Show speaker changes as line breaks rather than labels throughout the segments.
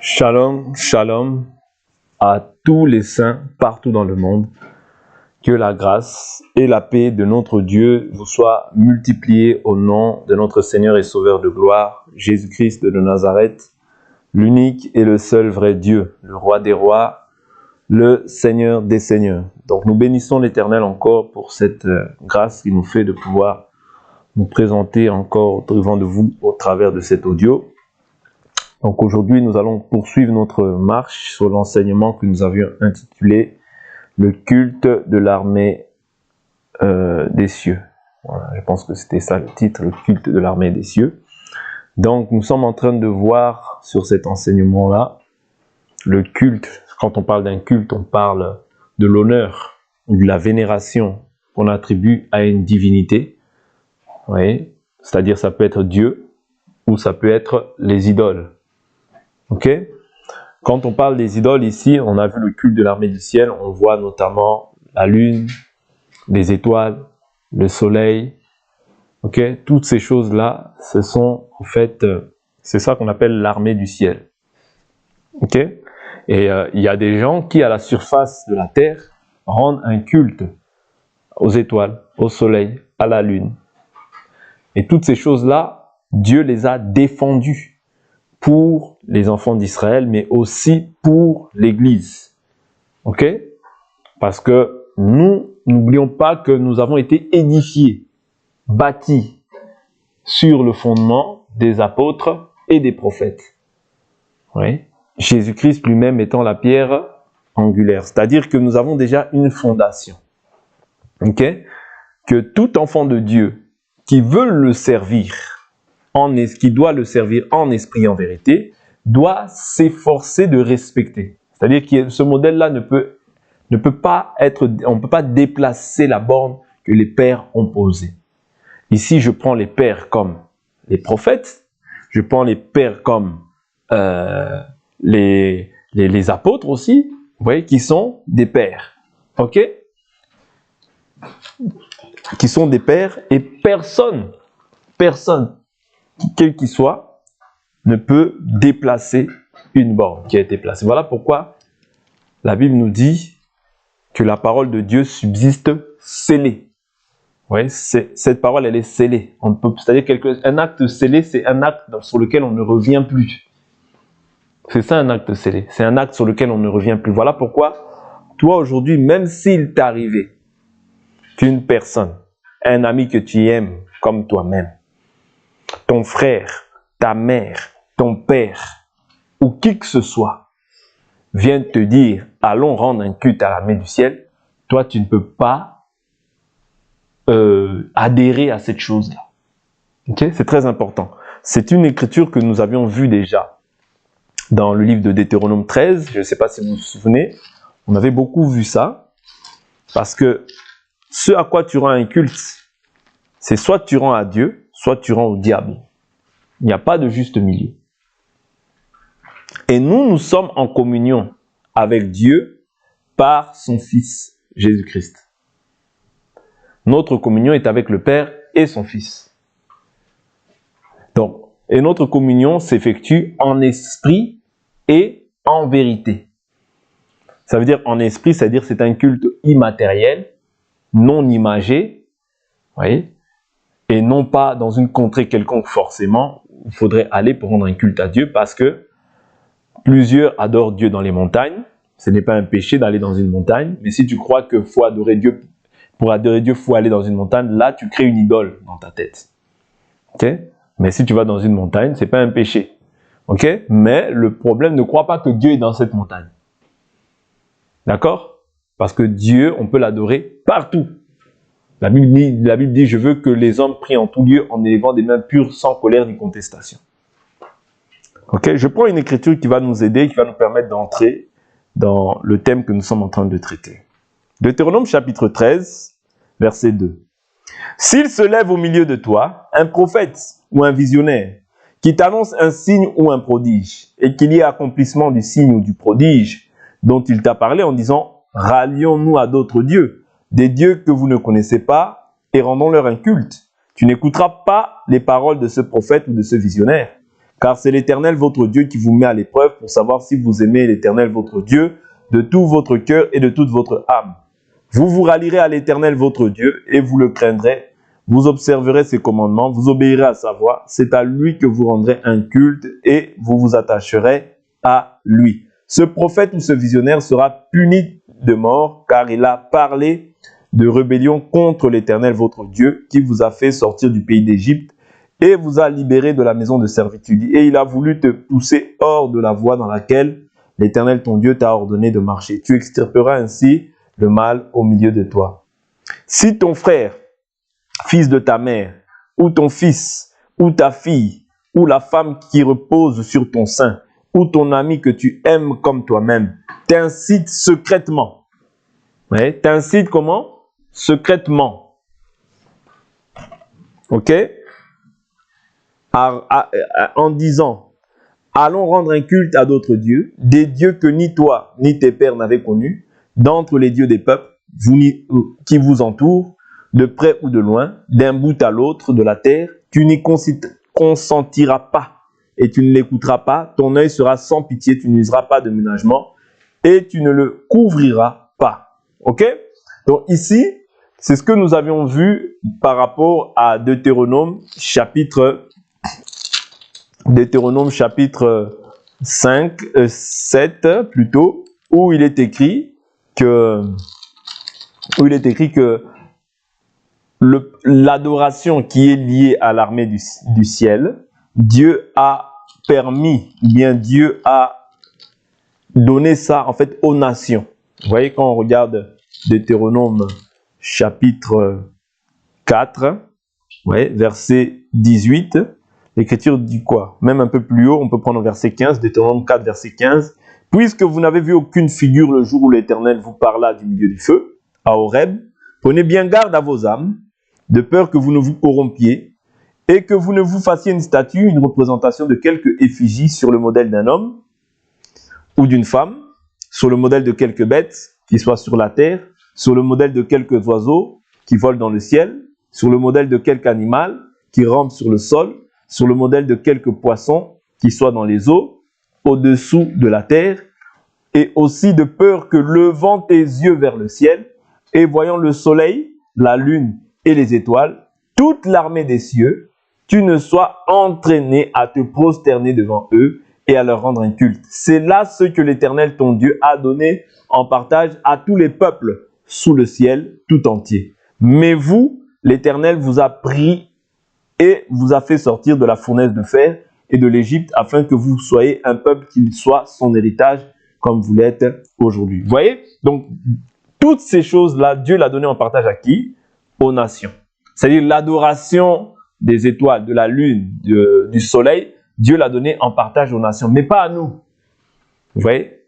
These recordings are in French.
Shalom, shalom à tous les saints partout dans le monde. Que la grâce et la paix de notre Dieu vous soient multipliées au nom de notre Seigneur et Sauveur de gloire, Jésus-Christ de Nazareth, l'unique et le seul vrai Dieu, le roi des rois, le Seigneur des seigneurs. Donc nous bénissons l'Éternel encore pour cette grâce qu'il nous fait de pouvoir nous présenter encore devant de vous au travers de cet audio. Donc aujourd'hui, nous allons poursuivre notre marche sur l'enseignement que nous avions intitulé « Le culte de l'armée des cieux ». Voilà, je pense que c'était ça le titre, « Le culte de l'armée des cieux ». Donc nous sommes en train de voir sur cet enseignement-là, le culte. Quand on parle d'un culte, on parle de l'honneur ou de la vénération qu'on attribue à une divinité. Oui, c'est-à-dire ça peut être Dieu ou ça peut être les idoles. Ok? Quand on parle des idoles ici, on a vu le culte de l'armée du ciel, on voit notamment la lune, les étoiles, le soleil. Ok? Toutes ces choses-là, ce sont en fait, c'est ça qu'on appelle l'armée du ciel. Ok? Et il y a des gens qui, à la surface de la terre, rendent un culte aux étoiles, au soleil, à la lune. Et toutes ces choses-là, Dieu les a défendues pour les enfants d'Israël, mais aussi pour l'Église. Ok? Parce que nous, n'oublions pas que nous avons été édifiés, bâtis sur le fondement des apôtres et des prophètes. Oui? Jésus-Christ lui-même étant la pierre angulaire. C'est-à-dire que nous avons déjà une fondation. Ok? Que tout enfant de Dieu qui veut le servir, qui doit le servir en esprit et en vérité, doit s'efforcer de respecter. C'est-à-dire que ce modèle-là ne peut pas être, on ne peut pas déplacer la borne que les pères ont posée. Ici, je prends les pères comme les prophètes, je prends les pères comme les apôtres aussi, vous voyez, qui sont des pères. Ok? Qui sont des pères et personne, quel qu'il soit, ne peut déplacer une borne qui a été placée. Voilà pourquoi la Bible nous dit que la parole de Dieu subsiste scellée. Oui, cette parole, elle est scellée. C'est-à-dire qu'un acte scellé, c'est un acte sur lequel on ne revient plus. C'est ça un acte scellé. C'est un acte sur lequel on ne revient plus. Voilà pourquoi, toi aujourd'hui, même s'il t'est arrivé qu'une personne, un ami que tu aimes comme toi-même, ton frère, ta mère, ton père, ou qui que ce soit, viennent te dire, allons rendre un culte à l'armée du ciel, toi tu ne peux pas adhérer à cette chose-là. Okay? C'est très important. C'est une écriture que nous avions vue déjà dans le livre de Deutéronome 13, je ne sais pas si vous vous souvenez, on avait beaucoup vu ça, parce que ce à quoi tu rends un culte, c'est soit tu rends à Dieu, soit tu rends au diable. Il n'y a pas de juste milieu. Et nous sommes en communion avec Dieu par son Fils, Jésus-Christ. Notre communion est avec le Père et son Fils. Donc, et notre communion s'effectue en esprit et en vérité. Ça veut dire en esprit, c'est-à-dire c'est un culte immatériel, non imagé, voyez, et non pas dans une contrée quelconque forcément. Il faudrait aller pour rendre un culte à Dieu parce que plusieurs adorent Dieu dans les montagnes. Ce n'est pas un péché d'aller dans une montagne. Mais si tu crois que pour adorer Dieu, il faut aller dans une montagne, là, tu crées une idole dans ta tête. Okay? Mais si tu vas dans une montagne, ce n'est pas un péché. Okay? Mais le problème, ne crois pas que Dieu est dans cette montagne. D'accord? Parce que Dieu, on peut l'adorer partout. La Bible dit, je veux que les hommes prient en tout lieu en élevant des mains pures, sans colère ni contestation. Ok, je prends une écriture qui va nous aider, qui va nous permettre d'entrer dans le thème que nous sommes en train de traiter. Deutéronome chapitre 13, verset 2. S'il se lève au milieu de toi un prophète ou un visionnaire qui t'annonce un signe ou un prodige et qu'il y ait accomplissement du signe ou du prodige dont il t'a parlé en disant « Rallions-nous à d'autres dieux, des dieux que vous ne connaissez pas et rendons-leur un culte », tu n'écouteras pas les paroles de ce prophète ou de ce visionnaire. Car c'est l'Éternel votre Dieu qui vous met à l'épreuve pour savoir si vous aimez l'Éternel votre Dieu de tout votre cœur et de toute votre âme. Vous vous rallierez à l'Éternel votre Dieu et vous le craindrez. Vous observerez ses commandements, vous obéirez à sa voix. C'est à lui que vous rendrez un culte et vous vous attacherez à lui. Ce prophète ou ce visionnaire sera puni de mort car il a parlé de rébellion contre l'Éternel votre Dieu qui vous a fait sortir du pays d'Égypte et vous a libéré de la maison de servitude. Et il a voulu te pousser hors de la voie dans laquelle l'Éternel ton Dieu t'a ordonné de marcher. Tu extirperas ainsi le mal au milieu de toi. Si ton frère, fils de ta mère, ou ton fils, ou ta fille, ou la femme qui repose sur ton sein, ou ton ami que tu aimes comme toi-même, t'incite secrètement. Ouais, t'incite comment? Secrètement. Ok? En disant, allons rendre un culte à d'autres dieux, des dieux que ni toi, ni tes pères n'avaient connus, d'entre les dieux des peuples qui vous entourent, de près ou de loin, d'un bout à l'autre de la terre, tu n'y consentiras pas et tu ne l'écouteras pas, ton œil sera sans pitié, tu n'useras pas de ménagement et tu ne le couvriras pas. Ok? Donc ici, c'est ce que nous avions vu par rapport à Deutéronome chapitre 7 plutôt, où il est écrit que l'adoration qui est liée à l'armée du ciel, Dieu a permis, bien Dieu a donné ça en fait aux nations. Vous voyez quand on regarde Deutéronome chapitre 4, ouais, verset 18, l'écriture dit quoi? Même un peu plus haut, on peut prendre verset 15, Deutéronome 4, verset 15. Puisque vous n'avez vu aucune figure le jour où l'Éternel vous parla du milieu du feu, à Horeb, prenez bien garde à vos âmes, de peur que vous ne vous corrompiez, et que vous ne vous fassiez une statue, une représentation de quelque effigie sur le modèle d'un homme ou d'une femme, sur le modèle de quelque bête qui soit sur la terre, sur le modèle de quelques oiseaux qui volent dans le ciel, sur le modèle de quelque animal qui rampe sur le sol, sur le modèle de quelques poissons qui soient dans les eaux, au-dessous de la terre, et aussi de peur que levant tes yeux vers le ciel, et voyant le soleil, la lune et les étoiles, toute l'armée des cieux, tu ne sois entraîné à te prosterner devant eux et à leur rendre un culte. C'est là ce que l'Éternel ton Dieu a donné en partage à tous les peuples sous le ciel tout entier. Mais vous, l'Éternel vous a pris et vous a fait sortir de la fournaise de fer et de l'Égypte afin que vous soyez un peuple qui soit son héritage comme vous l'êtes aujourd'hui. Vous voyez? Donc, toutes ces choses-là, Dieu l'a donné en partage à qui? Aux nations. C'est-à-dire l'adoration des étoiles, de la lune, du soleil, Dieu l'a donné en partage aux nations, mais pas à nous. Vous voyez?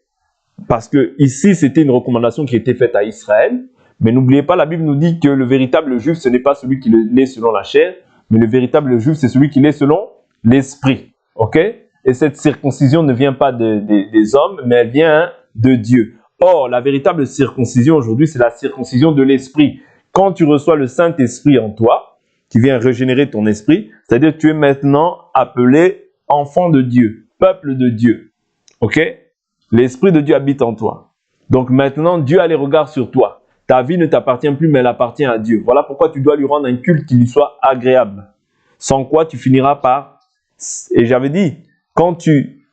Parce que ici, c'était une recommandation qui était faite à Israël, mais n'oubliez pas, la Bible nous dit que le véritable juif, ce n'est pas celui qui l'est selon la chair, mais le véritable juif, c'est celui qui l'est selon l'esprit. Ok? Et cette circoncision ne vient pas des hommes, mais elle vient de Dieu. Or, la véritable circoncision aujourd'hui, c'est la circoncision de l'esprit. Quand tu reçois le Saint-Esprit en toi, qui vient régénérer ton esprit, c'est-à-dire que tu es maintenant appelé enfant de Dieu, peuple de Dieu. Ok? L'Esprit de Dieu habite en toi. Donc maintenant, Dieu a les regards sur toi. Ta vie ne t'appartient plus, mais elle appartient à Dieu. Voilà pourquoi tu dois lui rendre un culte qui lui soit agréable. Sans quoi tu finiras par... Et j'avais dit,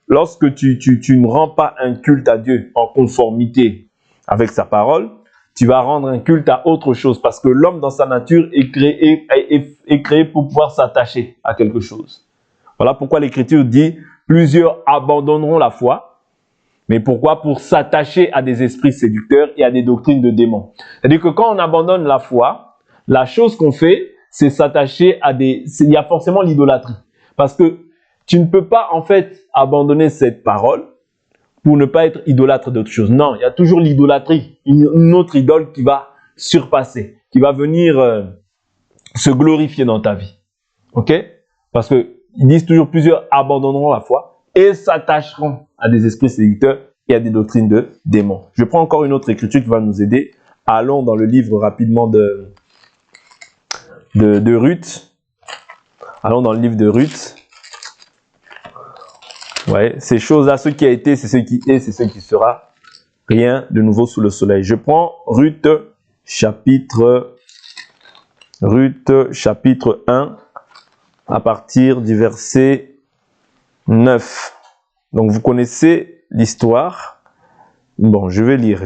lorsque tu ne rends pas un culte à Dieu en conformité avec sa parole, tu vas rendre un culte à autre chose. Parce que l'homme, dans sa nature, est créé pour pouvoir s'attacher à quelque chose. Voilà pourquoi l'Écriture dit, plusieurs abandonneront la foi. Mais pourquoi? Pour s'attacher à des esprits séducteurs et à des doctrines de démons. C'est-à-dire que quand on abandonne la foi, la chose qu'on fait, c'est s'attacher à il y a forcément l'idolâtrie. Parce que tu ne peux pas en fait abandonner cette parole pour ne pas être idolâtre d'autre chose. Non, il y a toujours l'idolâtrie, une autre idole qui va surpasser, qui va venir se glorifier dans ta vie. Ok? Parce que ils disent toujours plusieurs abandonneront la foi et s'attacheront à des esprits séducteurs et à des doctrines de démons. Je prends encore une autre écriture qui va nous aider. Allons dans le livre rapidement de Ruth. Allons dans le livre de Ruth. Ouais, ces choses-là, ce qui a été, c'est ce qui est, c'est ce qui sera. Rien de nouveau sous le soleil. Je prends Ruth chapitre 1 à partir du verset 9. Donc vous connaissez l'histoire. Bon, je vais lire.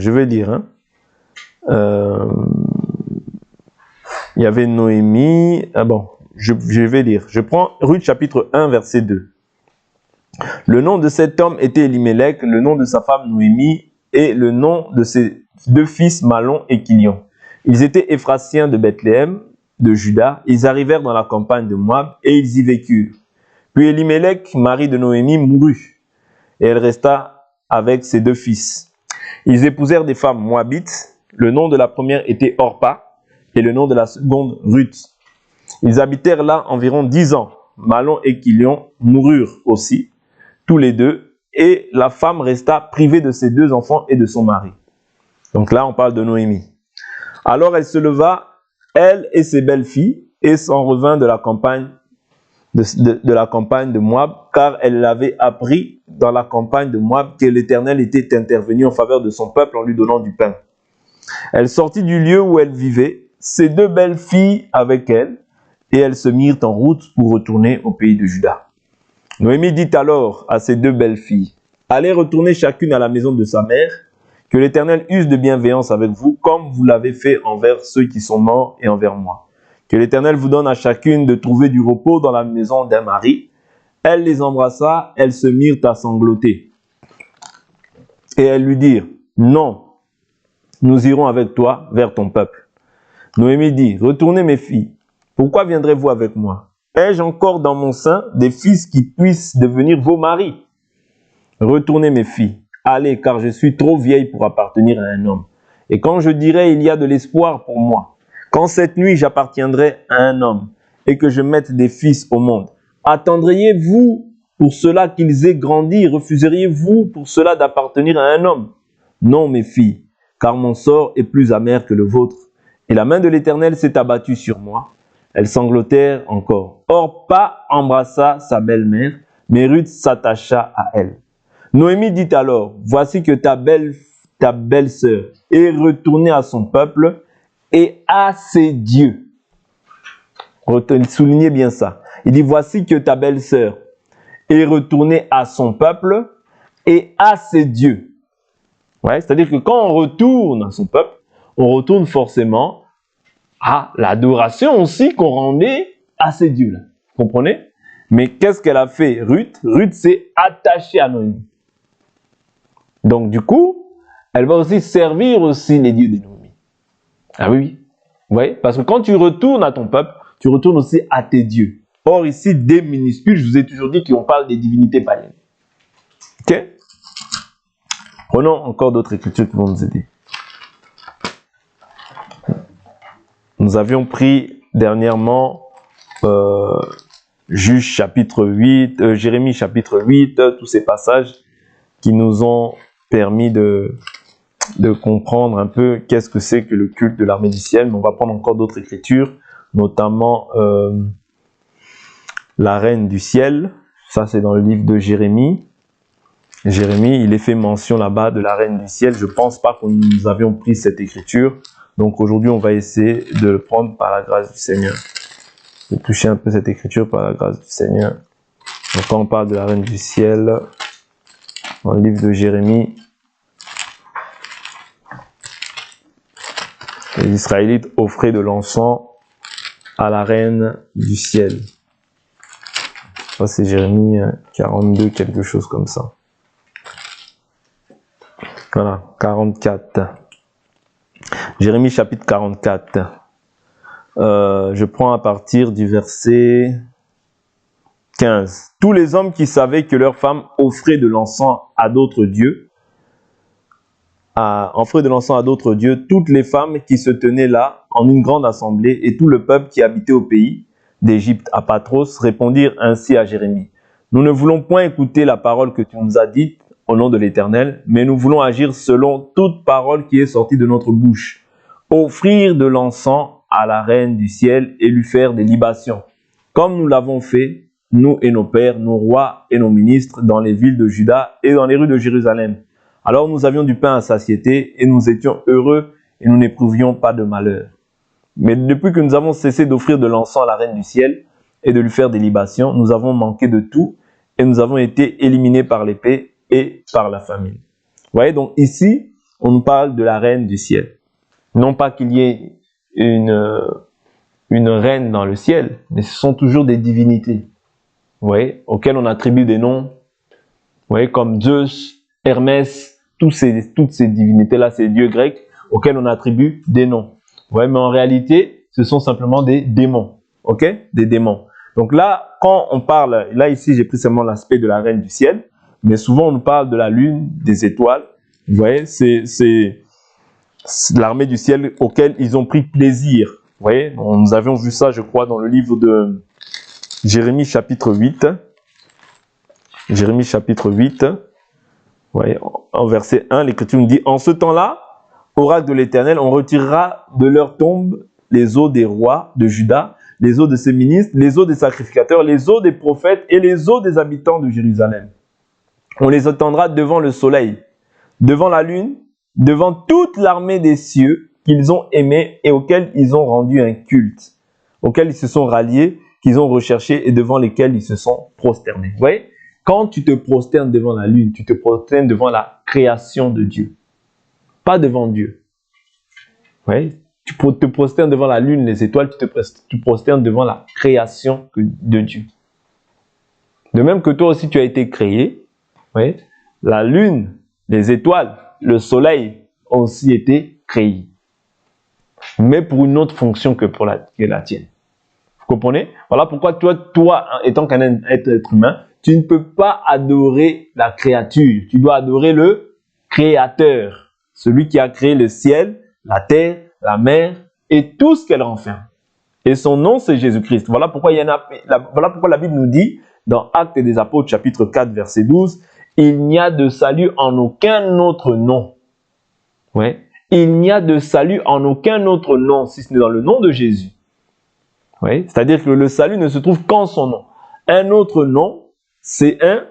Hein. Il y avait Noémie. Ah bon, je vais lire. Je prends Ruth chapitre 1 verset 2. Le nom de cet homme était Elimelech, le nom de sa femme Noémie et le nom de ses 2 fils Malon et Kilion. Ils étaient Éphrasiens de Bethléem, de Juda. Ils arrivèrent dans la campagne de Moab et ils y vécurent. Puis Elimelech, mari de Noémie, mourut et elle resta avec ses 2 fils. Ils épousèrent des femmes moabites. Le nom de la première était Orpa et le nom de la seconde Ruth. Ils habitèrent là environ 10 ans. Malon et Kilion moururent aussi, tous les 2, et la femme resta privée de ses 2 enfants et de son mari. Donc là, on parle de Noémie. Alors elle se leva, elle et ses belles-filles, et s'en revint de la campagne de Moab, car elle avait appris dans la campagne de Moab que l'Éternel était intervenu en faveur de son peuple en lui donnant du pain. Elle sortit du lieu où elle vivait, ses 2 belles-filles avec elle, et elles se mirent en route pour retourner au pays de Juda. Noémie dit alors à ses 2 belles-filles, « Allez retourner chacune à la maison de sa mère, que l'Éternel use de bienveillance avec vous, comme vous l'avez fait envers ceux qui sont morts et envers moi. Que l'Éternel vous donne à chacune de trouver du repos dans la maison d'un mari. » Elle les embrassa, elles se mirent à sangloter. Et elles lui dirent, « Non, nous irons avec toi vers ton peuple. » Noémie dit, « Retournez mes filles, pourquoi viendrez-vous avec moi? Ai-je encore dans mon sein des fils qui puissent devenir vos maris? Retournez mes filles, allez, car je suis trop vieille pour appartenir à un homme. Et quand je dirai il y a de l'espoir pour moi, quand cette nuit j'appartiendrai à un homme et que je mette des fils au monde, attendriez-vous pour cela qu'ils aient grandi? Refuseriez-vous pour cela d'appartenir à un homme? Non, mes filles, car mon sort est plus amer que le vôtre. Et la main de l'Éternel s'est abattue sur moi. Elles sanglotèrent encore. Orpa embrassa sa belle-mère, mais Ruth s'attacha à elle. Noémie dit alors, « Voici que ta belle-sœur est retournée à son peuple et à ses dieux. » Soulignez bien ça. Il dit, « Voici que ta belle-sœur est retournée à son peuple et à ses dieux. » Ouais, c'est-à-dire que quand on retourne à son peuple, on retourne forcément à l'adoration aussi qu'on rendait à ces dieux-là. Vous comprenez? Mais qu'est-ce qu'elle a fait, Ruth? Ruth s'est attachée à Noémie. Donc du coup, elle va aussi servir aussi les dieux de Noémie. Ah oui, vous voyez? Parce que quand tu retournes à ton peuple, tu retournes aussi à tes dieux. Or ici, des minuscules, je vous ai toujours dit qu'on parle des divinités païennes. Ok? Prenons encore d'autres écritures qui vont nous aider. Nous avions pris dernièrement Juge chapitre 8, Jérémie chapitre 8, tous ces passages qui nous ont permis de comprendre un peu qu'est-ce que c'est que le culte de l'armée du ciel. Mais on va prendre encore d'autres écritures, notamment la reine du ciel. Ça, c'est dans le livre de Jérémie. Jérémie, il est fait mention là-bas de la reine du ciel. Je ne pense pas que nous avions pris cette écriture. Donc aujourd'hui, on va essayer de le prendre par la grâce du Seigneur. De toucher un peu cette écriture par la grâce du Seigneur. Donc quand on parle de la reine du ciel, dans le livre de Jérémie, les Israélites offraient de l'encens à la reine du ciel. Ça c'est Jérémie 42, quelque chose comme ça. Voilà, 44. Jérémie chapitre 44. Je prends à partir du verset 15. Tous les hommes qui savaient que leurs femmes offraient de l'encens à d'autres dieux, toutes les femmes qui se tenaient là en une grande assemblée et tout le peuple qui habitait au pays d'Égypte à Patros répondirent ainsi à Jérémie. Nous ne voulons point écouter la parole que tu nous as dite au nom de l'Éternel, mais nous voulons agir selon toute parole qui est sortie de notre bouche. Offrir de l'encens à la reine du ciel et lui faire des libations, comme nous l'avons fait nous et nos pères, nos rois et nos ministres, dans les villes de Juda et dans les rues de Jérusalem. Alors nous avions du pain à satiété et nous étions heureux et nous n'éprouvions pas de malheur. Mais depuis que nous avons cessé d'offrir de l'encens à la reine du ciel et de lui faire des libations, nous avons manqué de tout et nous avons été éliminés par l'épée et par la famine. Vous voyez, donc ici, on nous parle de la reine du ciel. Non pas qu'il y ait une reine dans le ciel, mais ce sont toujours des divinités, vous voyez, auxquelles on attribue des noms, vous voyez, comme Zeus, Hermès, toutes ces divinités-là, ces dieux grecs, auxquels on attribue des noms. Vous voyez, mais en réalité, ce sont simplement des démons, ok, des démons. Donc là, quand on parle, là ici j'ai pris seulement l'aspect de la reine du ciel, mais souvent on nous parle de la lune, des étoiles, vous voyez, c'est l'armée du ciel auquel ils ont pris plaisir. Vous voyez, nous avions vu ça, je crois, dans le livre de Jérémie chapitre 8. Jérémie chapitre 8, vous voyez, en verset 1, l'Écriture nous dit « En ce temps-là, oracle de l'Éternel, on retirera de leur tombe les os des rois de Juda, les os de ses ministres, les os des sacrificateurs, les os des prophètes et les os des habitants de Jérusalem. On les étendra devant le soleil, devant la lune, devant toute l'armée des cieux qu'ils ont aimés et auxquels ils ont rendu un culte, auxquels ils se sont ralliés, qu'ils ont recherchés et devant lesquels ils se sont prosternés. » Vous voyez, quand tu te prosternes devant la lune, tu te prosternes devant la création de Dieu, pas devant Dieu. Vous voyez, tu te prosternes devant la lune, les étoiles, tu prosternes devant la création de Dieu. De même que toi aussi tu as été créé, vous voyez, la lune, les étoiles, le soleil ont aussi été créés. Mais pour une autre fonction que la tienne. Vous comprenez? Voilà pourquoi toi, étant qu'un être humain, tu ne peux pas adorer la créature. Tu dois adorer le Créateur. Celui qui a créé le ciel, la terre, la mer et tout ce qu'elle renferme. Et son nom, c'est Jésus-Christ. Voilà pourquoi la Bible nous dit, dans Actes des Apôtres, chapitre 4, verset 12, « Il n'y a de salut en aucun autre nom. » Ouais. Il n'y a de salut en aucun autre nom, si ce n'est dans le nom de Jésus. Oui, c'est-à-dire que le salut ne se trouve qu'en son nom. Un autre nom, c'est un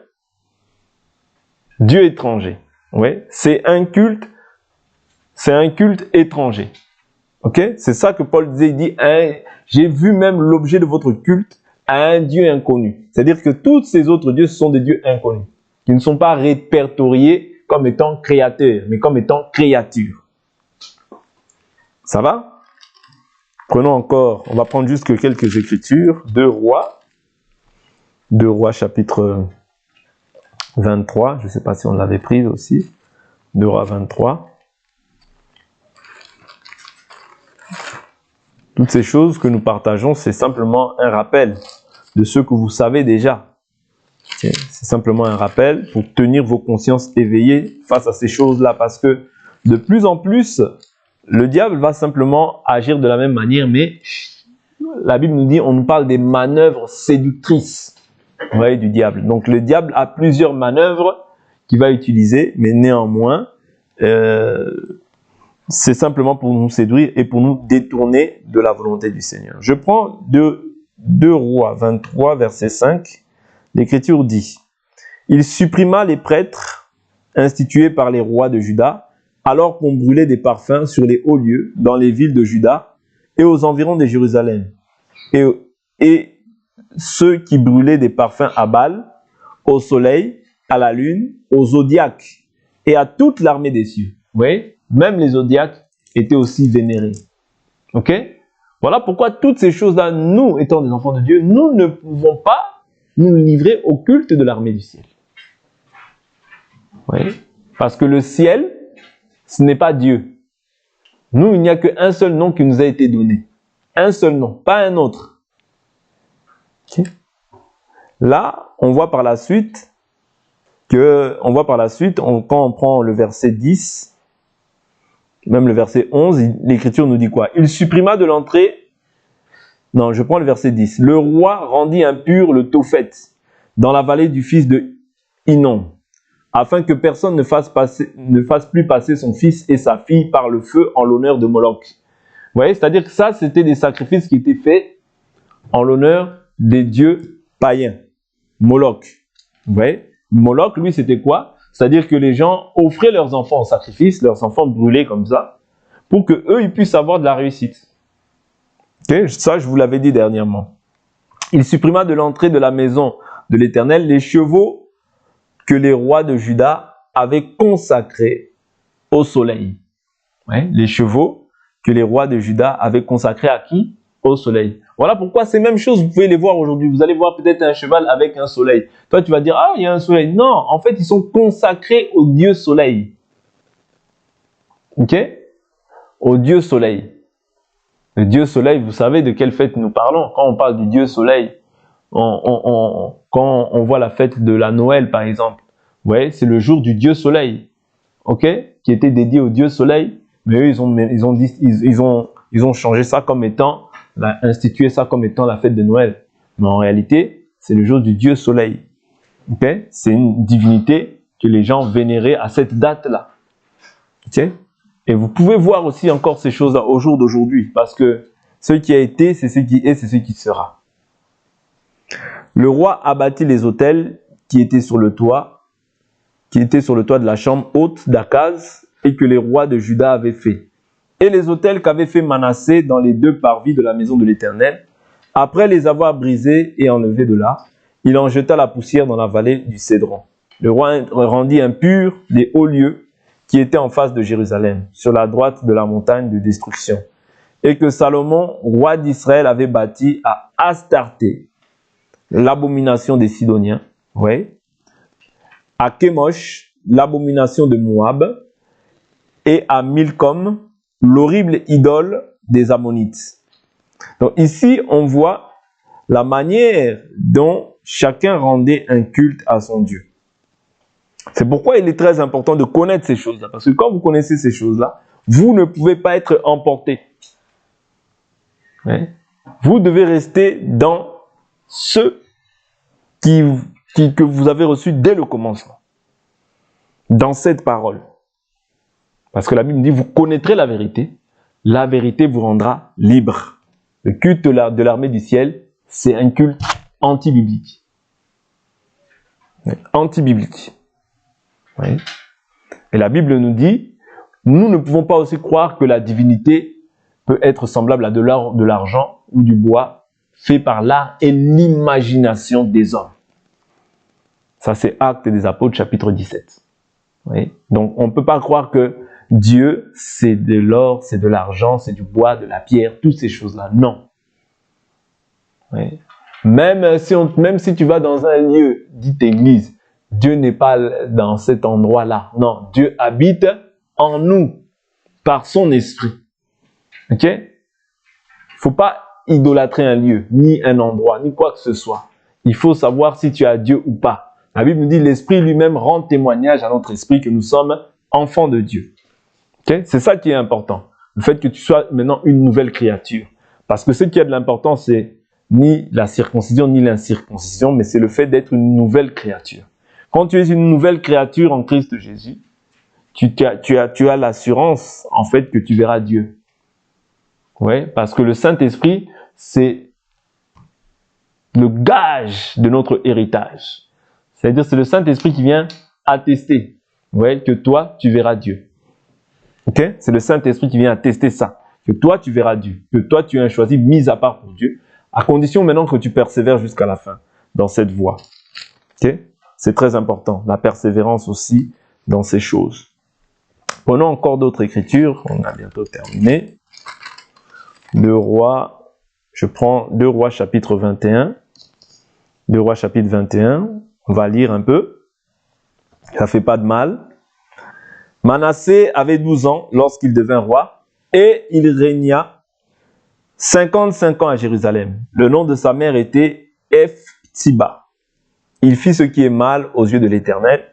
Dieu étranger. Oui, c'est un culte étranger. Ok, c'est ça que Paul disait. Il dit, j'ai vu même l'objet de votre culte à un Dieu inconnu. C'est-à-dire que tous ces autres dieux, ce sont des dieux inconnus, qui ne sont pas répertoriés comme étant créateurs, mais comme étant créatures. Ça va? Prenons encore, on va prendre juste quelques écritures. 2 Rois chapitre 23, je ne sais pas si on l'avait prise aussi. 2 Rois 23. Toutes ces choses que nous partageons, c'est simplement un rappel de ce que vous savez déjà. C'est simplement un rappel pour tenir vos consciences éveillées face à ces choses-là, parce que de plus en plus, le diable va simplement agir de la même manière, mais la Bible nous dit, on nous parle des manœuvres séductrices, vous voyez, du diable. Donc le diable a plusieurs manœuvres qu'il va utiliser, mais néanmoins, c'est simplement pour nous séduire et pour nous détourner de la volonté du Seigneur. Je prends 2 Rois 23, verset 5. L'Écriture dit, « Il supprima les prêtres institués par les rois de Juda, alors qu'on brûlait des parfums sur les hauts lieux, dans les villes de Juda et aux environs de Jérusalem. Et ceux qui brûlaient des parfums à Baal, au soleil, à la lune, aux zodiaques et à toute l'armée des cieux. » Vous voyez, même les zodiaques étaient aussi vénérés. Ok? Voilà pourquoi toutes ces choses-là, nous, étant des enfants de Dieu, nous ne pouvons pas nous livrer au culte de l'armée du ciel. Vous voyez? Parce que le ciel, ce n'est pas Dieu. Nous, il n'y a qu'un seul nom qui nous a été donné. Un seul nom, pas un autre. Okay. Là, on voit par la suite, quand on prend le verset 10, même le verset 11, l'Écriture nous dit quoi? Il supprima de l'entrée. Non, je prends le verset 10. Le roi rendit impur le Tophet dans la vallée du fils de Hinnom, afin que personne ne fasse plus passer son fils et sa fille par le feu en l'honneur de Moloch. Vous voyez, c'est-à-dire que ça, c'était des sacrifices qui étaient faits en l'honneur des dieux païens. Moloch. Vous voyez? Moloch, lui, c'était quoi? C'est-à-dire que les gens offraient leurs enfants en sacrifice, leurs enfants brûlés comme ça, pour que eux ils puissent avoir de la réussite. Okay? Ça, je vous l'avais dit dernièrement. Il supprima de l'entrée de la maison de l'Éternel les chevaux que les rois de Juda avaient consacrés au soleil. Ouais, les chevaux que les rois de Juda avaient consacrés à qui? Au soleil. Voilà pourquoi ces mêmes choses, vous pouvez les voir aujourd'hui. Vous allez voir peut-être un cheval avec un soleil. Toi, tu vas dire, ah, il y a un soleil. Non, en fait, ils sont consacrés au Dieu soleil. Ok? Au Dieu soleil. Le Dieu soleil, vous savez de quelle fête nous parlons? Quand on parle du Dieu soleil, quand on voit la fête de la Noël, par exemple, vous voyez, c'est le jour du Dieu soleil. Ok? Qui était dédié au Dieu soleil. Mais eux, ils ont changé ça comme étant, institué ça comme étant la fête de Noël. Mais en réalité, c'est le jour du Dieu soleil. Okay? C'est une divinité que les gens vénéraient à cette date-là. Okay? Et vous pouvez voir aussi encore ces choses-là au jour d'aujourd'hui. Parce que ce qui a été, c'est ce qui est, c'est ce qui sera. Le roi abattit les autels qui étaient sur le toit de la chambre haute d'Akaz et que les rois de Juda avaient fait. Et les autels qu'avait fait Manassé dans les 2 parvis de la maison de l'Éternel, après les avoir brisés et enlevés de là, il en jeta la poussière dans la vallée du Cédron. Le roi rendit impurs les hauts lieux qui étaient en face de Jérusalem, sur la droite de la montagne de destruction, et que Salomon, roi d'Israël, avait bâti à Astarté, l'abomination des Sidoniens, ouais, à Kémosh, l'abomination de Moab, et à Milcom, l'horrible idole des Ammonites. Donc ici, on voit la manière dont chacun rendait un culte à son Dieu. C'est pourquoi il est très important de connaître ces choses-là. Parce que quand vous connaissez ces choses-là, vous ne pouvez pas être emporté. Ouais. Vous devez rester dans ce que vous avez reçu dès le commencement. Dans cette parole. Parce que la Bible dit, vous connaîtrez la vérité vous rendra libre. Le culte de l'armée du ciel, c'est un culte anti-biblique. Anti-biblique. Oui. Et la Bible nous dit, nous ne pouvons pas aussi croire que la divinité peut être semblable à de l'or, de l'argent ou du bois, fait par l'art et l'imagination des hommes. Ça, c'est Actes des Apôtres, chapitre 17. Oui. Donc, on ne peut pas croire que Dieu, c'est de l'or, c'est de l'argent, c'est du bois, de la pierre, toutes ces choses-là. Non. Oui. Même si tu vas dans un lieu dit église, Dieu n'est pas dans cet endroit-là. Non, Dieu habite en nous, par son esprit. Ok? Il ne faut pas idolâtrer un lieu, ni un endroit, ni quoi que ce soit. Il faut savoir si tu as Dieu ou pas. La Bible nous dit, l'esprit lui-même rend témoignage à notre esprit que nous sommes enfants de Dieu. Okay? C'est ça qui est important. Le fait que tu sois maintenant une nouvelle créature. Parce que ce qui a de l'importance, c'est ni la circoncision, ni l'incirconcision, mais c'est le fait d'être une nouvelle créature. Quand tu es une nouvelle créature en Christ Jésus, tu as l'assurance, en fait, que tu verras Dieu. Ouais, parce que le Saint-Esprit, c'est le gage de notre héritage. C'est-à-dire, c'est le Saint-Esprit qui vient attester, ouais, que toi, tu verras Dieu. Okay? C'est le Saint-Esprit qui vient attester ça, que toi, tu verras Dieu, que toi, tu es un choisi mis à part pour Dieu, à condition maintenant que tu persévères jusqu'à la fin dans cette voie. Okay? C'est très important, la persévérance aussi dans ces choses. Prenons encore d'autres écritures, on a bientôt terminé. Je prends 2 Rois chapitre 21. 2 Rois chapitre 21, on va lire un peu. Ça fait pas de mal. Manassé avait 12 ans lorsqu'il devint roi et il régna 55 ans à Jérusalem. Le nom de sa mère était Ephtsiba. Il fit ce qui est mal aux yeux de l'Éternel.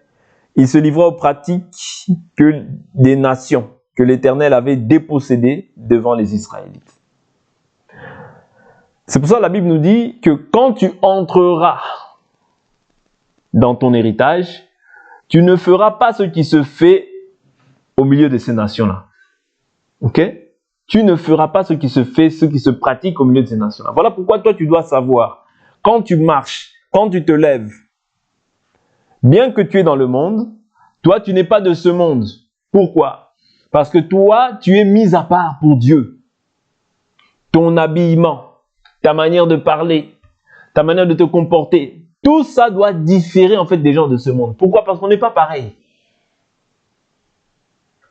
Il se livra aux pratiques des nations que l'Éternel avait dépossédées devant les Israélites. C'est pour ça que la Bible nous dit que quand tu entreras dans ton héritage, tu ne feras pas ce qui se fait au milieu de ces nations-là. Ok? Tu ne feras pas ce qui se fait, ce qui se pratique au milieu de ces nations-là. Voilà pourquoi toi tu dois savoir, quand quand tu te lèves, bien que tu es dans le monde, toi, tu n'es pas de ce monde. Pourquoi? Parce que toi, tu es mis à part pour Dieu. Ton habillement, ta manière de parler, ta manière de te comporter, tout ça doit différer en fait des gens de ce monde. Pourquoi? Parce qu'on n'est pas pareil.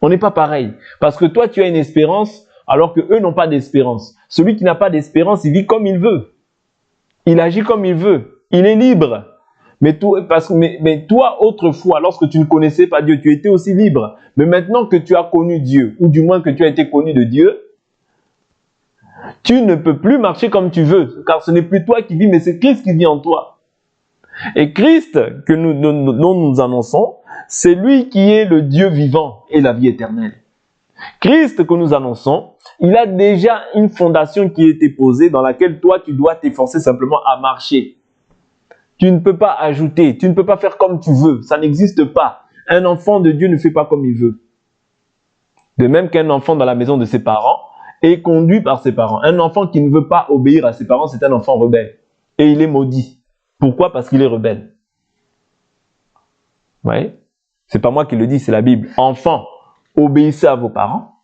On n'est pas pareil. Parce que toi, tu as une espérance, alors qu'eux n'ont pas d'espérance. Celui qui n'a pas d'espérance, il vit comme il veut. Il agit comme il veut. Il est libre. Mais toi, autrefois, lorsque tu ne connaissais pas Dieu, tu étais aussi libre. Mais maintenant que tu as connu Dieu, ou du moins que tu as été connu de Dieu, tu ne peux plus marcher comme tu veux. Car ce n'est plus toi qui vis, mais c'est Christ qui vit en toi. Et Christ, que nous annonçons, c'est lui qui est le Dieu vivant et la vie éternelle. Christ que nous annonçons, il a déjà une fondation qui a été posée dans laquelle toi, tu dois t'efforcer simplement à marcher. Tu ne peux pas ajouter, tu ne peux pas faire comme tu veux, ça n'existe pas. Un enfant de Dieu ne fait pas comme il veut. De même qu'un enfant dans la maison de ses parents est conduit par ses parents. Un enfant qui ne veut pas obéir à ses parents, c'est un enfant rebelle. Et il est maudit. Pourquoi? Parce qu'il est rebelle. Vous voyez? C'est pas moi qui le dis, c'est la Bible. Enfants, obéissez à vos parents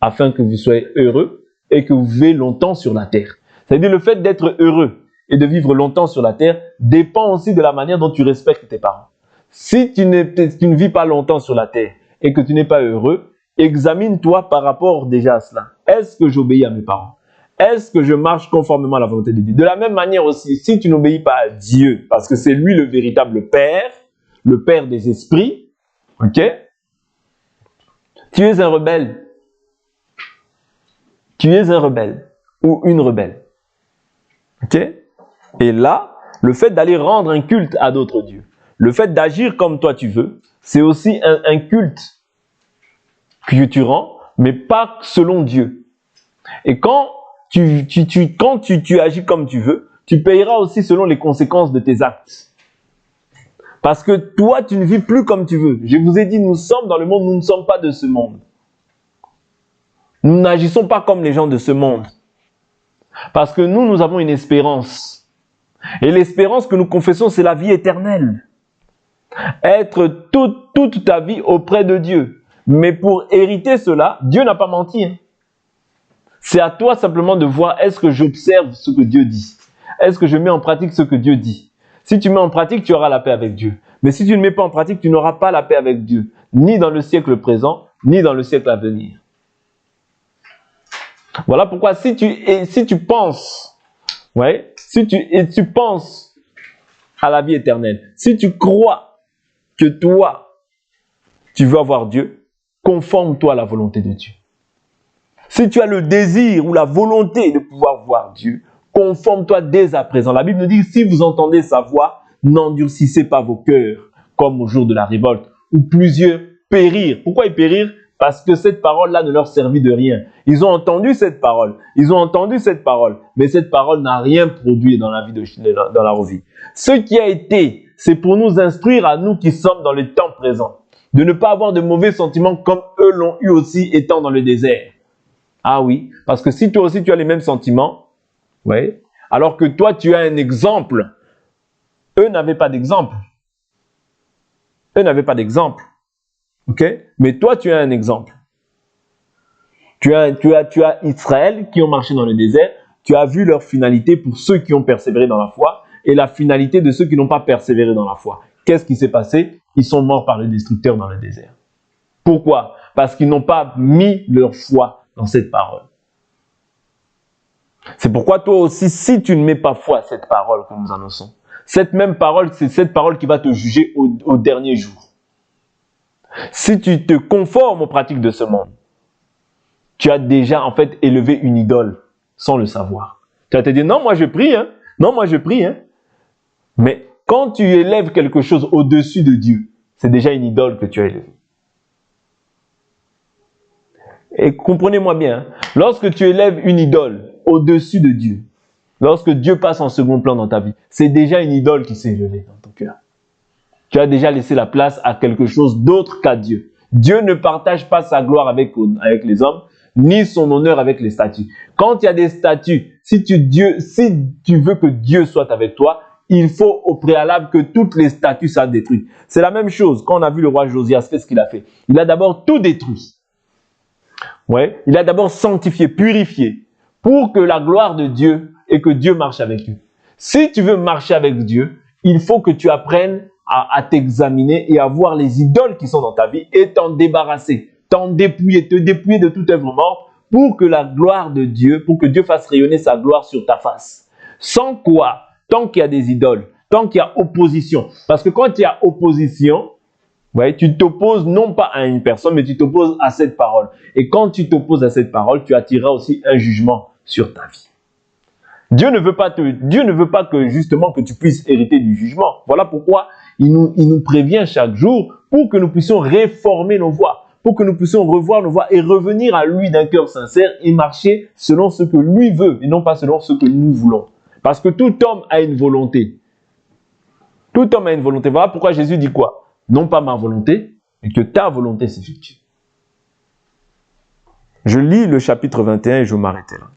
afin que vous soyez heureux et que vous viviez longtemps sur la terre. C'est-à-dire le fait d'être heureux et de vivre longtemps sur la terre dépend aussi de la manière dont tu respectes tes parents. Si tu ne vis pas longtemps sur la terre et que tu n'es pas heureux, examine-toi par rapport déjà à cela. Est-ce que j'obéis à mes parents? Est-ce que je marche conformément à la volonté de Dieu? De la même manière aussi, si tu n'obéis pas à Dieu, parce que c'est lui le véritable Père, le Père des esprits, ok? Tu es un rebelle. Tu es un rebelle ou une rebelle. Ok? Et là, le fait d'aller rendre un culte à d'autres dieux, le fait d'agir comme toi tu veux, c'est aussi un culte que tu rends, mais pas selon Dieu. Et quand tu agis comme tu veux, tu payeras aussi selon les conséquences de tes actes. Parce que toi, tu ne vis plus comme tu veux. Je vous ai dit, nous sommes dans le monde, nous ne sommes pas de ce monde. Nous n'agissons pas comme les gens de ce monde. Parce que nous avons une espérance. Et l'espérance que nous confessons, c'est la vie éternelle. Être toute ta vie auprès de Dieu. Mais pour hériter cela, Dieu n'a pas menti. C'est à toi simplement de voir, est-ce que j'observe ce que Dieu dit? Est-ce que je mets en pratique ce que Dieu dit? Si tu mets en pratique, tu auras la paix avec Dieu. Mais si tu ne mets pas en pratique, tu n'auras pas la paix avec Dieu. Ni dans le siècle présent, ni dans le siècle à venir. Voilà pourquoi si tu penses, si tu penses à la vie éternelle, si tu crois que toi, tu veux avoir Dieu, conforme-toi à la volonté de Dieu. Si tu as le désir ou la volonté de pouvoir voir Dieu, conforme-toi dès à présent. La Bible nous dit, si vous entendez sa voix, n'endurcissez pas vos cœurs, comme au jour de la révolte, où plusieurs périrent. Pourquoi ils périrent? Parce que cette parole-là ne leur servit de rien. Ils ont entendu cette parole, mais cette parole n'a rien produit dans la vie dans leur vie. Ce qui a été, c'est pour nous instruire à nous qui sommes dans le temps présent, de ne pas avoir de mauvais sentiments comme eux l'ont eu aussi étant dans le désert. Ah oui, parce que si toi aussi tu as les mêmes sentiments, alors que toi tu as un exemple, eux n'avaient pas d'exemple. Ok? Mais toi, tu as un exemple. Tu as Israël qui ont marché dans le désert. Tu as vu leur finalité pour ceux qui ont persévéré dans la foi et la finalité de ceux qui n'ont pas persévéré dans la foi. Qu'est-ce qui s'est passé? Ils sont morts par le destructeur dans le désert. Pourquoi? Parce qu'ils n'ont pas mis leur foi dans cette parole. C'est pourquoi toi aussi, si tu ne mets pas foi à cette parole que nous annonçons, cette même parole, c'est cette parole qui va te juger au dernier jour. Si tu te conformes aux pratiques de ce monde, tu as déjà en fait élevé une idole sans le savoir. Tu vas te dire, non, moi je prie, Mais quand tu élèves quelque chose au-dessus de Dieu, c'est déjà une idole que tu as élevée. Et comprenez-moi bien, lorsque tu élèves une idole au-dessus de Dieu, lorsque Dieu passe en second plan dans ta vie, c'est déjà une idole qui s'est élevée dans ton cœur. Tu as déjà laissé la place à quelque chose d'autre qu'à Dieu. Dieu ne partage pas sa gloire avec les hommes, ni son honneur avec les statues. Quand il y a des statues, si tu veux que Dieu soit avec toi, il faut au préalable que toutes les statues soient détruites. C'est la même chose quand on a vu le roi Josias faire ce qu'il a fait. Il a d'abord tout détruit. Ouais, il a d'abord sanctifié, purifié, pour que la gloire de Dieu et que Dieu marche avec lui. Si tu veux marcher avec Dieu, il faut que tu apprennes à t'examiner et à voir les idoles qui sont dans ta vie et t'en débarrasser, te dépouiller de toute œuvre morte pour que la gloire de Dieu, pour que Dieu fasse rayonner sa gloire sur ta face. Sans quoi, tant qu'il y a des idoles, tant qu'il y a opposition, parce que quand il y a opposition, ouais, tu t'opposes non pas à une personne, mais tu t'opposes à cette parole. Et quand tu t'opposes à cette parole, tu attireras aussi un jugement sur ta vie. Dieu ne veut pas que justement que tu puisses hériter du jugement. Voilà pourquoi il nous prévient chaque jour pour que nous puissions réformer nos voies, pour que nous puissions revoir nos voies et revenir à lui d'un cœur sincère et marcher selon ce que lui veut et non pas selon ce que nous voulons. Parce que tout homme a une volonté. Tout homme a une volonté. Voilà pourquoi Jésus dit quoi? Non pas ma volonté, mais que ta volonté s'effectue. Je lis le chapitre 21 et je vais m'arrêter là.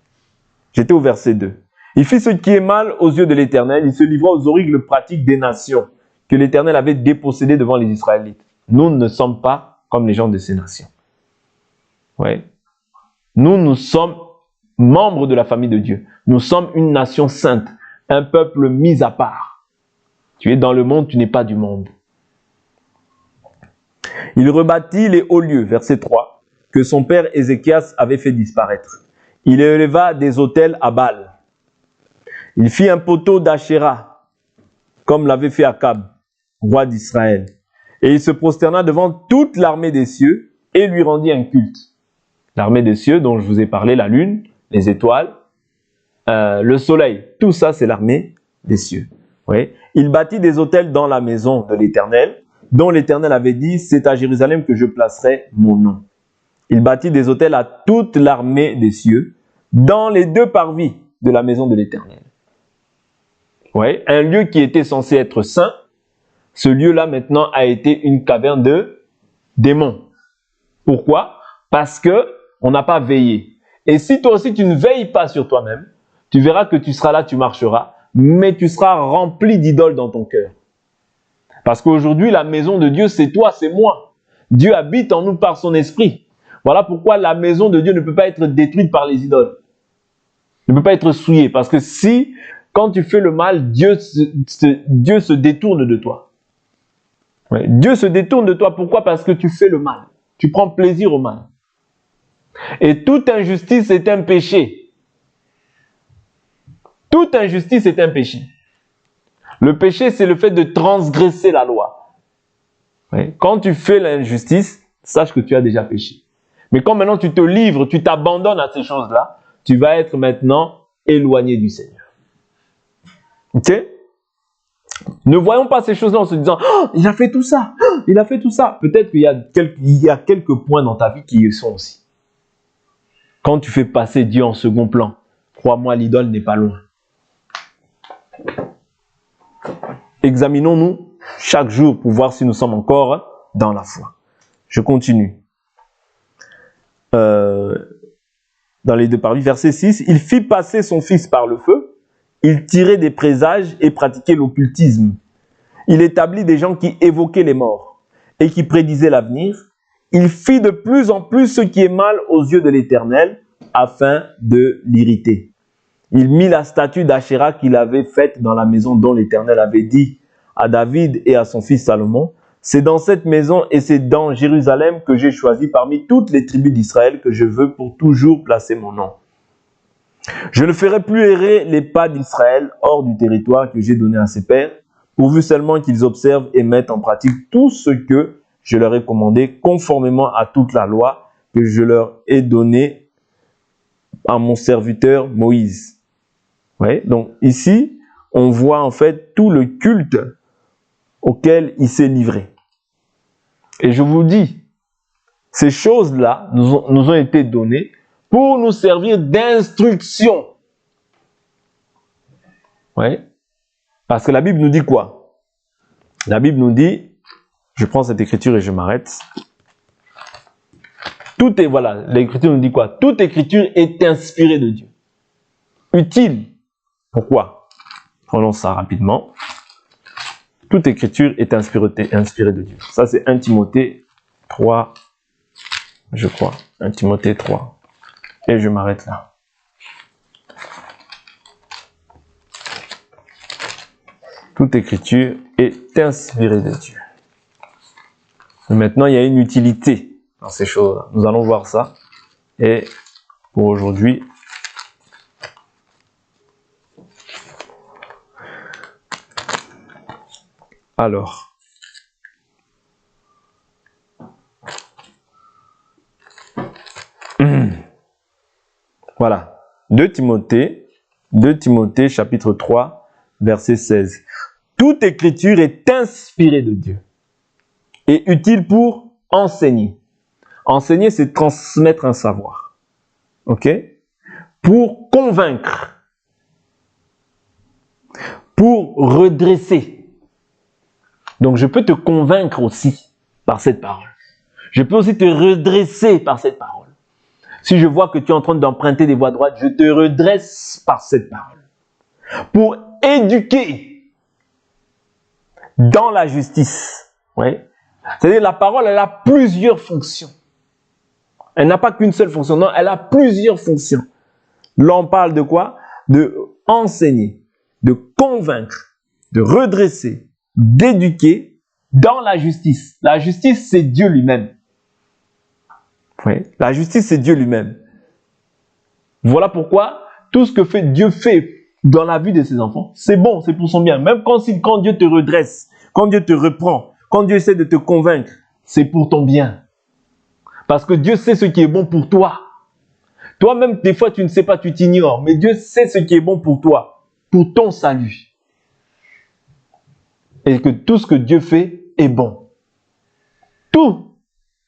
J'étais au verset 2. Il fit ce qui est mal aux yeux de l'Éternel, il se livra aux horribles pratiques des nations que l'Éternel avait dépossédées devant les Israélites. Nous ne sommes pas comme les gens de ces nations. Ouais. Nous sommes membres de la famille de Dieu. Nous sommes une nation sainte, un peuple mis à part. Tu es dans le monde, tu n'es pas du monde. Il rebâtit les hauts lieux, verset 3, que son père Ézéchias avait fait disparaître. Il éleva des autels à Baal. Il fit un poteau d'Achéra, comme l'avait fait Akab, roi d'Israël. Et il se prosterna devant toute l'armée des cieux et lui rendit un culte. L'armée des cieux dont je vous ai parlé, la lune, les étoiles, le soleil, tout ça c'est l'armée des cieux. Oui. Il bâtit des autels dans la maison de l'Éternel, dont l'Éternel avait dit, c'est à Jérusalem que je placerai mon nom. Il bâtit des autels à toute l'armée des cieux, dans les deux parvis de la maison de l'Éternel. Ouais, un lieu qui était censé être saint, ce lieu-là maintenant a été une caverne de démons. Pourquoi? Parce que on n'a pas veillé. Et si toi aussi tu ne veilles pas sur toi-même, tu verras que tu seras là, tu marcheras, mais tu seras rempli d'idoles dans ton cœur. Parce qu'aujourd'hui, la maison de Dieu, c'est toi, c'est moi. Dieu habite en nous par son esprit. Voilà pourquoi la maison de Dieu ne peut pas être détruite par les idoles. Ne peut pas être souillée. Parce que si, quand tu fais le mal, Dieu se détourne de toi. Ouais. Dieu se détourne de toi. Pourquoi? Parce que tu fais le mal. Tu prends plaisir au mal. Et toute injustice est un péché. Toute injustice est un péché. Le péché, c'est le fait de transgresser la loi. Ouais. Quand tu fais l'injustice, sache que tu as déjà péché. Mais quand maintenant tu te livres, tu t'abandonnes à ces choses-là, tu vas être maintenant éloigné du Seigneur. Ok? Ne voyons pas ces choses-là en se disant oh, il a fait tout ça, oh, il a fait tout ça. Peut-être qu'il y a quelques points dans ta vie qui y sont aussi. Quand tu fais passer Dieu en second plan, crois-moi, l'idole n'est pas loin. Examinons-nous chaque jour pour voir si nous sommes encore dans la foi. Je continue. Dans les deux parvis, verset 6, il fit passer son fils par le feu, il tirait des présages et pratiquait l'occultisme. Il établit des gens qui évoquaient les morts et qui prédisaient l'avenir. Il fit de plus en plus ce qui est mal aux yeux de l'Éternel afin de l'irriter. Il mit la statue d'Achéra qu'il avait faite dans la maison dont l'Éternel avait dit à David et à son fils Salomon, c'est dans cette maison et c'est dans Jérusalem que j'ai choisi parmi toutes les tribus d'Israël que je veux pour toujours placer mon nom. Je ne ferai plus errer les pas d'Israël hors du territoire que j'ai donné à ses pères, pourvu seulement qu'ils observent et mettent en pratique tout ce que je leur ai commandé conformément à toute la loi que je leur ai donnée à mon serviteur Moïse. Ouais, donc ici, on voit en fait tout le culte auquel il s'est livré. Et je vous dis, ces choses-là nous ont été données pour nous servir d'instruction. Oui. Parce que la Bible nous dit quoi? La Bible nous dit, je prends cette écriture et je m'arrête. Tout est, voilà, l'écriture nous dit quoi? Toute écriture est inspirée de Dieu. Utile. Pourquoi? Prenons ça rapidement. toute écriture est inspirée de Dieu. Ça, c'est 1 Timothée 3, je crois. 1 Timothée 3. Et je m'arrête là. Toute écriture est inspirée de Dieu. Et maintenant, il y a une utilité dans ces choses-là. Nous allons voir ça. Et pour aujourd'hui, alors, voilà, 2 Timothée chapitre 3, verset 16. Toute écriture est inspirée de Dieu et utile pour enseigner. Enseigner, c'est transmettre un savoir. Ok? Pour convaincre. Pour redresser. Donc, je peux te convaincre aussi par cette parole. Je peux aussi te redresser par cette parole. Si je vois que tu es en train d'emprunter des voies droites, je te redresse par cette parole. Pour éduquer dans la justice. Oui. C'est-à-dire la parole, elle a plusieurs fonctions. Elle n'a pas qu'une seule fonction, non, elle a plusieurs fonctions. Là, on parle de quoi? De enseigner, de convaincre, de redresser, d'éduquer dans la justice. La justice, c'est Dieu lui-même. Oui. La justice, c'est Dieu lui-même. Voilà pourquoi tout ce que Dieu fait dans la vie de ses enfants, c'est bon, c'est pour son bien. Même quand Dieu te redresse, quand Dieu te reprend, quand Dieu essaie de te convaincre, c'est pour ton bien. Parce que Dieu sait ce qui est bon pour toi. Toi-même, des fois, tu ne sais pas, tu t'ignores. Mais Dieu sait ce qui est bon pour toi, pour ton salut. Et que tout ce que Dieu fait est bon. Tout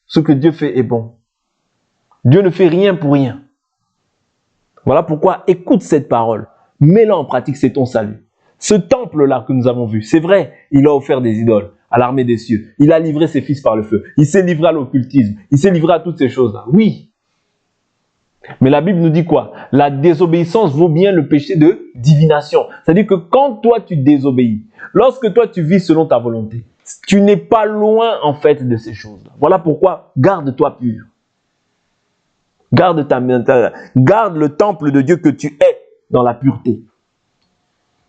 ce que Dieu fait est bon. Dieu ne fait rien pour rien. Voilà pourquoi écoute cette parole. Mets-la en pratique, c'est ton salut. Ce temple-là que nous avons vu, c'est vrai, il a offert des idoles à l'armée des cieux. Il a livré ses fils par le feu. Il s'est livré à l'occultisme. Il s'est livré à toutes ces choses-là. Oui. Mais la Bible nous dit quoi? La désobéissance vaut bien le péché de divination. C'est-à-dire que quand toi tu désobéis, lorsque toi tu vis selon ta volonté, tu n'es pas loin en fait de ces choses-là. Voilà pourquoi garde-toi pur. Garde le temple de Dieu que tu es dans la pureté.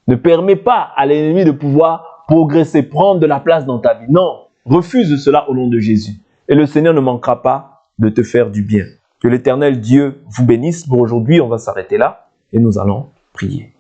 Ne permets pas à l'ennemi de pouvoir progresser, prendre de la place dans ta vie. Non, refuse cela au nom de Jésus. Et le Seigneur ne manquera pas de te faire du bien. Que l'Éternel Dieu vous bénisse. Pour aujourd'hui, on va s'arrêter là et nous allons prier.